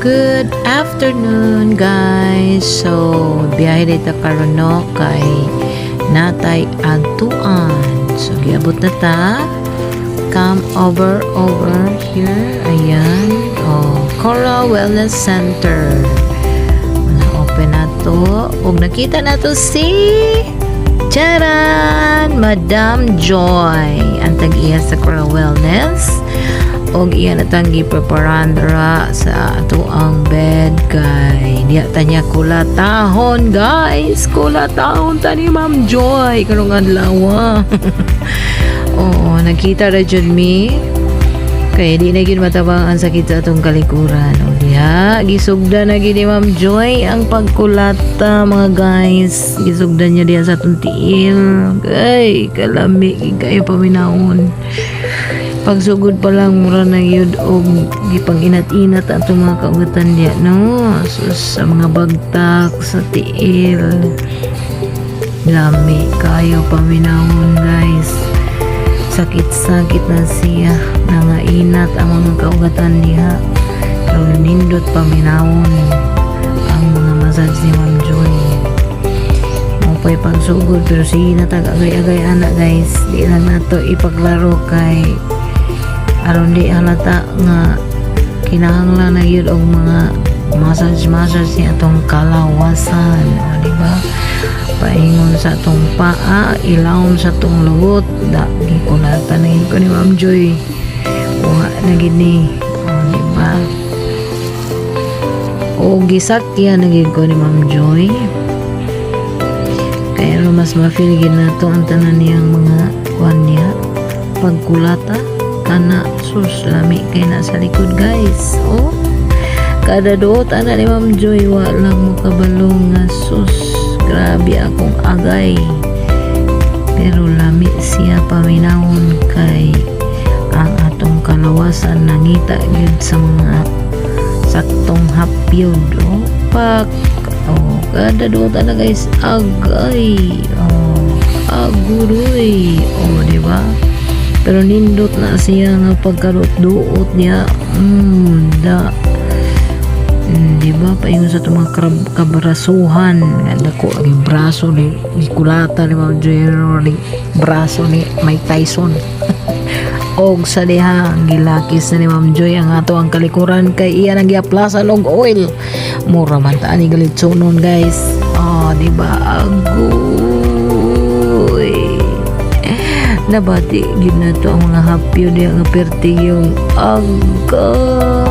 Good afternoon guys. So biyahe dito karon no kay natay adtuan. So giabot na ta. Come over here. Ayan. Oh, Coral Wellness Center. Na-open na to. Ug nakita na to si Charan! Madam Joy. Ang tag-iya sa Coral Wellness. Og iyan atang gipreparan dara sa ato ang bed kay diya tanya kulatahon guys, kulatahon ta ni Ma'am Joy karong adlaw. Oo, nakita ra jud mi kay di na gid matabang ang sakit sa atong kalikuran. O diha gisugdan na gid ni Ma'am Joy ang pagkulata mga guys, gisugdan niya diha sa atong tiil. Kay kalami kayo paminahon. Pagsugod pa lang mura na yun o gipang inat-inat atong mga kaugatan diya no, sus, sa mga bagtak sa tiil lami kayo paminahon guys, sakit-sakit na siya, nangainat ang mga kaugatan diha pero nindot paminahon ang mga massage ni Ma'am Joy. Mapay pagsugod pero sige na tag-agay-agay anak guys, di lang nato ipaglaro kay aron di halata nga kinahanglan na yun og mga massage niya atong kalawasan, di ba? Paingon sa atong paa, ilawom sa atong lugot, da gikulata na yun ko ni Ma'am Joy. Uha na gini, di ba? O gisakya na gid ko ni Ma'am Joy. Kaya mas ma-feel gid nato ang tanan niyang mga kuan niya pagkulata. Kana sus lami kay na sa likod guys. Oh, kada doot ana ni Ma'am Joy wa lang mo kabalong nga sus grabe akong agay pero lami siya paminahon kay ang atong kalawasan nangita gyud sa mga saktong hapyod. Oh, pak oh, kada doot ana guys agay. Oh, aguroy. Oh, di ba? Pero nindot na siya nga pagkarot-duot niya. Diba? Paingon sa itong mga kabrasuhan. Dako, ang braso ni kulata ni Ma'am Joy, ni braso ni Mike Tyson. Og sa diha, ang gilakis na ni Ma'am Joy, ang ato ang kalikuran kay iyan ang giaplasan og oil. Mura man taan ni galitsunon guys. Oh, diba? Nabati gid na to ang mga hapyo diya nga perti yung agay.